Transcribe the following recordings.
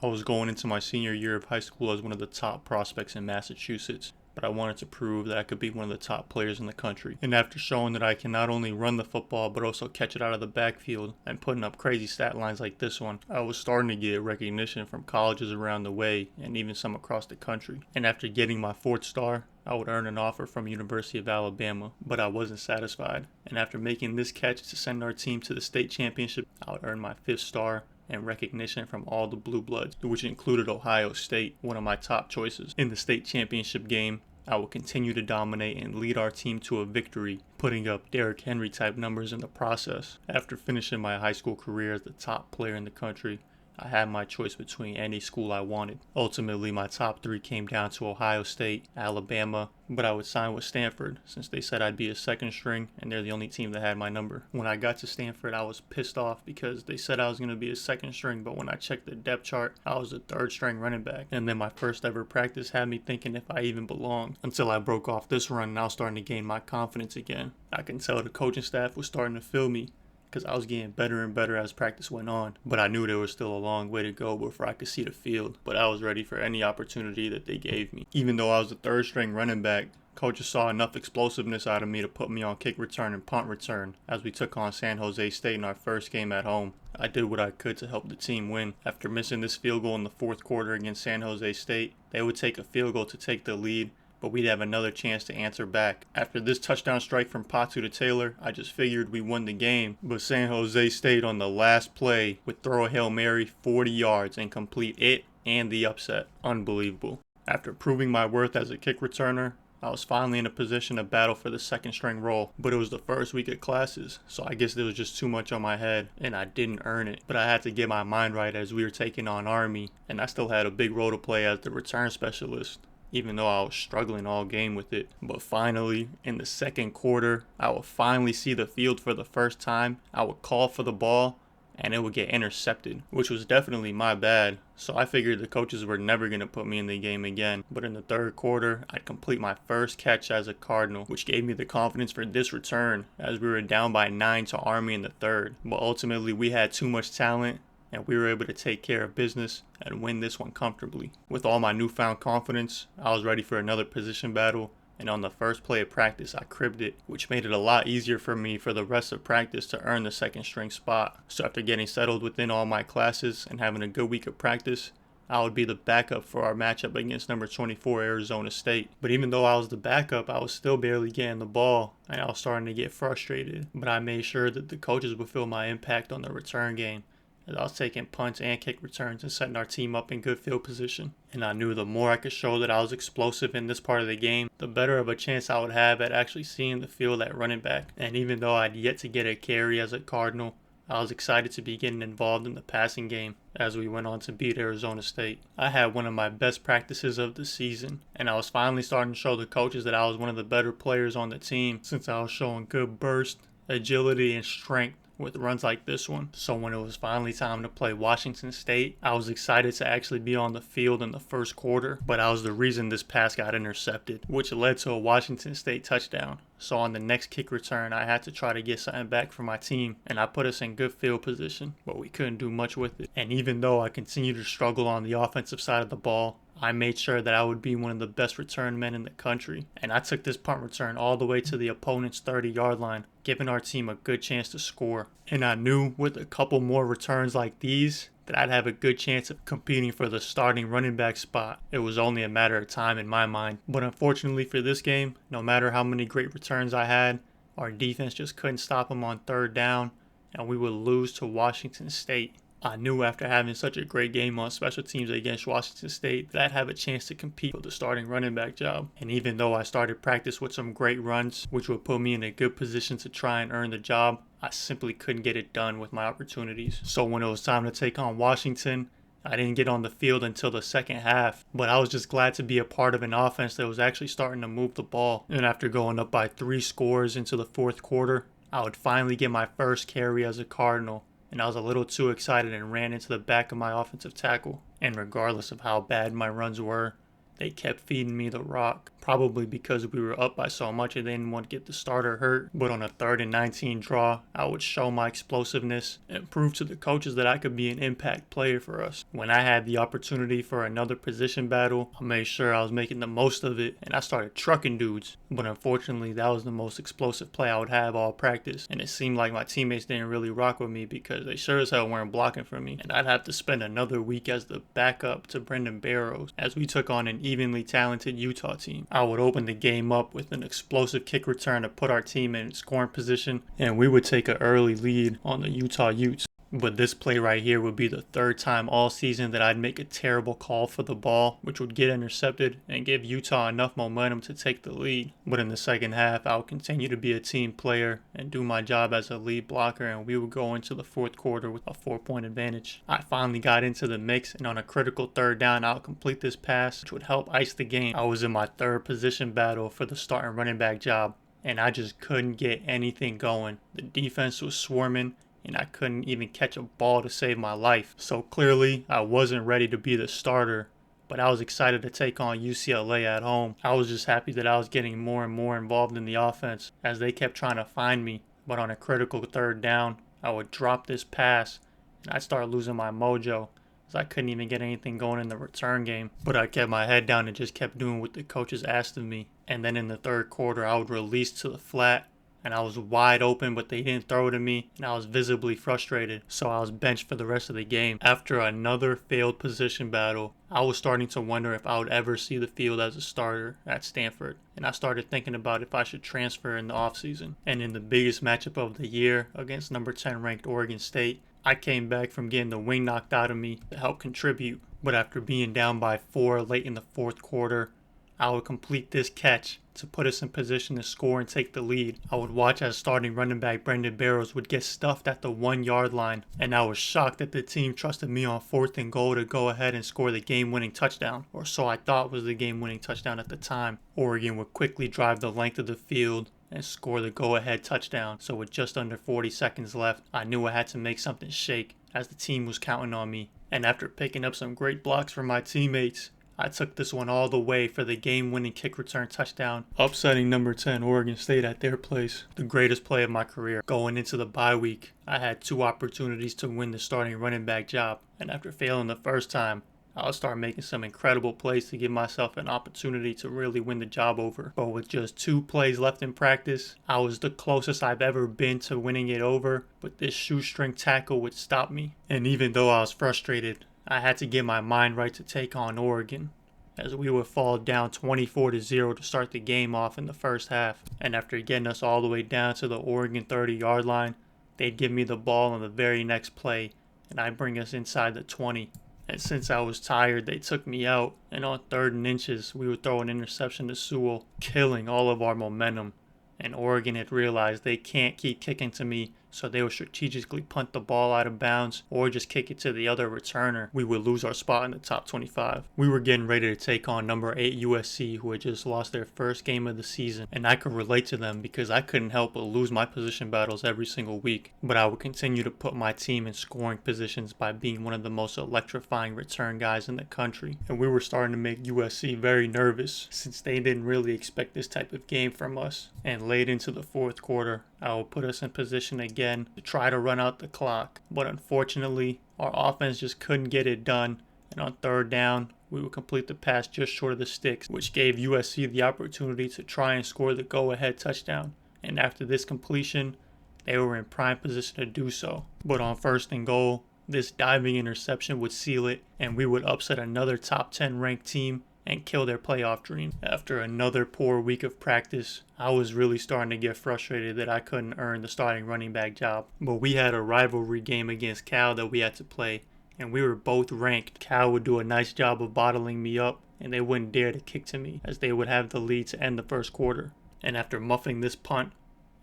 I was going into my senior year of high school as one of the top prospects in Massachusetts, but I wanted to prove that I could be one of the top players in the country. And after showing that I can not only run the football but also catch it out of the backfield and putting up crazy stat lines like this one, I was starting to get recognition from colleges around the way and even some across the country. And after getting my 4th star, I would earn an offer from University of Alabama, but I wasn't satisfied. And after making this catch to send our team to the state championship, I would earn my 5th star and recognition from all the Blue Bloods, which included Ohio State, one of my top choices. In the state championship game, I will continue to dominate and lead our team to a victory, putting up Derrick Henry type numbers in the process. After finishing my high school career as the top player in the country, I had my choice between any school I wanted. Ultimately, my top 3 came down to Ohio State, Alabama, but I would sign with Stanford since they said I'd be a 2nd string and they're the only team that had my number. When I got to Stanford, I was pissed off because they said I was going to be a 2nd string, but when I checked the depth chart, I was a 3rd string running back. And then my first ever practice had me thinking if I even belonged, until I broke off this run and I was starting to gain my confidence again. I can tell the coaching staff was starting to feel me, because I was getting better and better as practice went on. But I knew there was still a long way to go before I could see the field. But I was ready for any opportunity that they gave me. Even though I was a 3rd string running back, coaches saw enough explosiveness out of me to put me on kick return and punt return as we took on San Jose State in our first game at home. I did what I could to help the team win. After missing this field goal in the 4th quarter against San Jose State, they would take a field goal to take the lead, but we'd have another chance to answer back. After this touchdown strike from Patu to Taylor, I just figured we won the game, but San Jose State on the last play would throw a Hail Mary 40 yards and complete it and the upset. Unbelievable. After proving my worth as a kick returner, I was finally in a position to battle for the 2nd string role, but it was the first week of classes, so I guess there was just too much on my head, and I didn't earn it. But I had to get my mind right as we were taking on Army, and I still had a big role to play as the return specialist, even though I was struggling all game with it. But finally, in the 2nd quarter, I would finally see the field for the first time. I would call for the ball, and it would get intercepted, which was definitely my bad. So I figured the coaches were never going to put me in the game again. But in the 3rd quarter, I'd complete my first catch as a Cardinal, which gave me the confidence for this return, as we were down by 9 to Army in the 3rd. But ultimately, we had too much talent, and we were able to take care of business and win this one comfortably. With all my newfound confidence, I was ready for another position battle, and on the first play of practice, I cribbed it, which made it a lot easier for me for the rest of practice to earn the 2nd string spot. So after getting settled within all my classes and having a good week of practice, I would be the backup for our matchup against number 24 Arizona State. But even though I was the backup, I was still barely getting the ball, and I was starting to get frustrated. But I made sure that the coaches would feel my impact on the return game, as I was taking punts and kick returns and setting our team up in good field position. And I knew the more I could show that I was explosive in this part of the game, the better of a chance I would have at actually seeing the field at running back. And even though I'd yet to get a carry as a Cardinal, I was excited to be getting involved in the passing game as we went on to beat Arizona State. I had one of my best practices of the season, and I was finally starting to show the coaches that I was one of the better players on the team, since I was showing good burst, agility, and strength with runs like this one. So when it was finally time to play Washington State, I was excited to actually be on the field in the 1st quarter, but I was the reason this pass got intercepted, which led to a Washington State touchdown. So on the next kick return, I had to try to get something back for my team, and I put us in good field position, but we couldn't do much with it. And even though I continued to struggle on the offensive side of the ball, I made sure that I would be one of the best return men in the country. And I took this punt return all the way to the opponent's 30-yard line, giving our team a good chance to score. And I knew with a couple more returns like these that I'd have a good chance of competing for the starting running back spot. It was only a matter of time in my mind. But unfortunately for this game, no matter how many great returns I had, our defense just couldn't stop them on 3rd down, and we would lose to Washington State. I knew after having such a great game on special teams against Washington State that I'd have a chance to compete for the starting running back job. And even though I started practice with some great runs, which would put me in a good position to try and earn the job, I simply couldn't get it done with my opportunities. So when it was time to take on Washington, I didn't get on the field until the 2nd half, but I was just glad to be a part of an offense that was actually starting to move the ball. And after going up by 3 scores into the 4th quarter, I would finally get my first carry as a Cardinal. And I was a little too excited and ran into the back of my offensive tackle. And regardless of how bad my runs were, they kept feeding me the rock, probably because we were up by so much and they didn't want to get the starter hurt. But on a 3rd and 19 draw, I would show my explosiveness and prove to the coaches that I could be an impact player for us. When I had the opportunity for another position battle, I made sure I was making the most of it, and I started trucking dudes. But unfortunately, that was the most explosive play I would have all practice, and it seemed like my teammates didn't really rock with me because they sure as hell weren't blocking for me, and I'd have to spend another week as the backup to Brendan Barrows as we took on an evenly talented Utah team. I would open the game up with an explosive kick return to put our team in scoring position, and we would take an early lead on the Utah Utes. But this play right here would be the 3rd time all season that I'd make a terrible call for the ball, which would get intercepted and give Utah enough momentum to take the lead. But in the second half, I would continue to be a team player and do my job as a lead blocker, and we would go into the 4th quarter with a 4-point advantage. I finally got into the mix, and on a critical 3rd down, I would complete this pass, which would help ice the game. I was in my 3rd position battle for the starting running back job, and I just couldn't get anything going. The defense was swarming, and I couldn't even catch a ball to save my life. So clearly, I wasn't ready to be the starter, but I was excited to take on UCLA at home. I was just happy that I was getting more and more involved in the offense as they kept trying to find me. But on a critical 3rd down, I would drop this pass, and I'd start losing my mojo as I couldn't even get anything going in the return game. But I kept my head down and just kept doing what the coaches asked of me. And then in the 3rd quarter, I would release to the flat, and I was wide open, but they didn't throw to me, and I was visibly frustrated, so I was benched for the rest of the game. After another failed position battle, I was starting to wonder if I would ever see the field as a starter at Stanford, and I started thinking about if I should transfer in the offseason. And in the biggest matchup of the year against number 10 ranked Oregon State, I came back from getting the wing knocked out of me to help contribute. But after being down by 4 late in the 4th quarter, I would complete this catch to put us in position to score and take the lead. I would watch as starting running back Brendan Barrows would get stuffed at the 1-yard line, and I was shocked that the team trusted me on 4th and goal to go ahead and score the game-winning touchdown, or so I thought was the game-winning touchdown at the time. Oregon would quickly drive the length of the field and score the go-ahead touchdown. So with just under 40 seconds left, I knew I had to make something shake as the team was counting on me. And after picking up some great blocks from my teammates, I took this one all the way for the game-winning kick return touchdown, upsetting number 10 Oregon State at their place. The greatest play of my career. Going into the bye week, I had 2 opportunities to win the starting running back job, and after failing the first time, I'll start making some incredible plays to give myself an opportunity to really win the job over. But with just 2 plays left in practice, I was the closest I've ever been to winning it over, but this shoestring tackle would stop me. And even though I was frustrated, I had to get my mind right to take on Oregon, as we would fall down 24-0 to start the game off in the first half. And after getting us all the way down to the Oregon 30-yard line, they'd give me the ball on the very next play, and I'd bring us inside the 20. And since I was tired, they took me out, and on 3rd and inches, we would throw an interception to Sewell, killing all of our momentum. And Oregon had realized they can't keep kicking to me, so they would strategically punt the ball out of bounds or just kick it to the other returner. We would lose our spot in the top 25. We were getting ready to take on number 8 USC, who had just lost their first game of the season, and I could relate to them because I couldn't help but lose my position battles every single week. But I would continue to put my team in scoring positions by being one of the most electrifying return guys in the country. And we were starting to make USC very nervous since they didn't really expect this type of game from us. And late into the 4th quarter, I will put us in position again to try to run out the clock. But unfortunately, our offense just couldn't get it done. And on 3rd down, we would complete the pass just short of the sticks, which gave USC the opportunity to try and score the go-ahead touchdown. And after this completion, they were in prime position to do so. But on 1st and goal, this diving interception would seal it, and we would upset another top 10 ranked team and kill their playoff dream. After another poor week of practice, I was really starting to get frustrated that I couldn't earn the starting running back job. But we had a rivalry game against Cal that we had to play, and we were both ranked. Cal would do a nice job of bottling me up, and they wouldn't dare to kick to me, as they would have the lead to end the 1st quarter. And after muffing this punt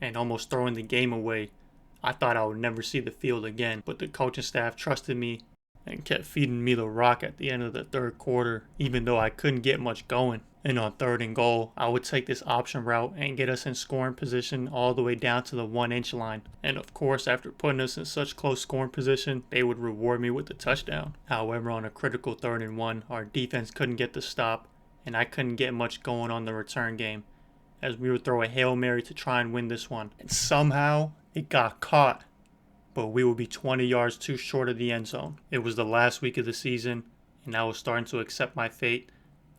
and almost throwing the game away, I thought I would never see the field again. But the coaching staff trusted me and kept feeding me the rock at the end of the 3rd quarter, even though I couldn't get much going. And on 3rd and goal, I would take this option route and get us in scoring position all the way down to the 1-inch line. And of course, after putting us in such close scoring position, they would reward me with the touchdown. However, on a critical 3rd and 1, our defense couldn't get the stop, and I couldn't get much going on the return game, as we would throw a Hail Mary to try and win this one. And somehow, it got caught, but we would be 20 yards too short of the end zone. It was the last week of the season, and I was starting to accept my fate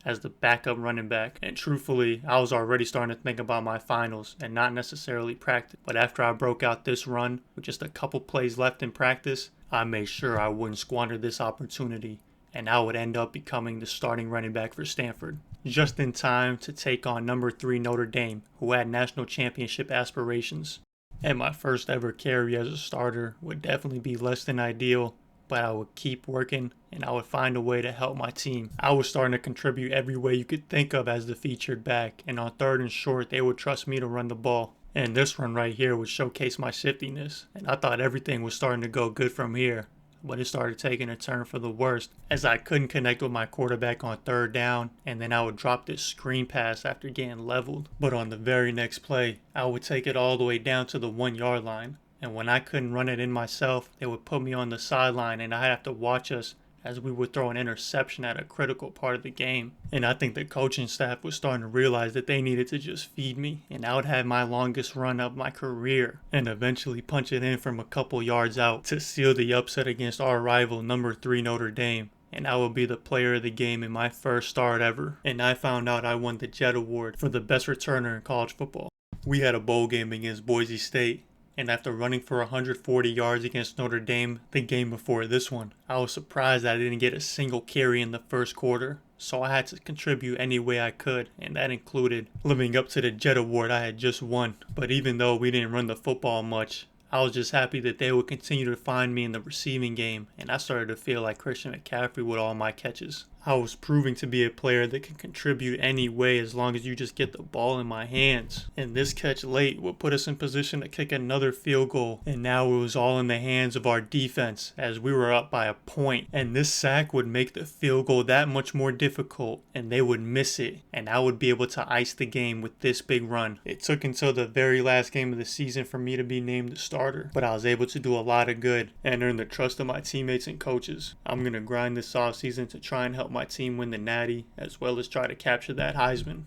as the backup running back. And truthfully, I was already starting to think about my finals and not necessarily practice. But after I broke out this run with just a couple plays left in practice, I made sure I wouldn't squander this opportunity, and I would end up becoming the starting running back for Stanford, just in time to take on number 3 Notre Dame, who had national championship aspirations. And my first ever carry as a starter would definitely be less than ideal, but I would keep working and I would find a way to help my team. I was starting to contribute every way you could think of as the featured back, and on 3rd and short, they would trust me to run the ball. And this run right here would showcase my shiftiness, and I thought everything was starting to go good from here. But it started taking a turn for the worst, as I couldn't connect with my quarterback on 3rd down, and then I would drop this screen pass after getting leveled. But on the very next play, I would take it all the way down to the 1-yard line, and when I couldn't run it in myself, they would put me on the sideline, and I'd have to watch us as we would throw an interception at a critical part of the game. And I think the coaching staff was starting to realize that they needed to just feed me, and I would have my longest run of my career and eventually punch it in from a couple yards out to seal the upset against our rival number 3 Notre Dame. And I would be the player of the game in my first start ever. And I found out I won the Jet Award for the best returner in college football. We had a bowl game against Boise State, and after running for 140 yards against Notre Dame the game before this one, I was surprised that I didn't get a single carry in the first quarter. So I had to contribute any way I could, and that included living up to the Jet Award I had just won. But even though we didn't run the football much, I was just happy that they would continue to find me in the receiving game, and I started to feel like Christian McCaffrey with all my catches. I was proving to be a player that can contribute any way as long as you just get the ball in my hands. And this catch late would put us in position to kick another field goal, and now it was all in the hands of our defense as we were up by a point. And this sack would make the field goal that much more difficult, and they would miss it, and I would be able to ice the game with this big run. It took until the very last game of the season for me to be named the starter, but I was able to do a lot of good and earn the trust of my teammates and coaches. I'm going to grind this offseason to try and help my team win the Natty, as well as try to capture that Heisman.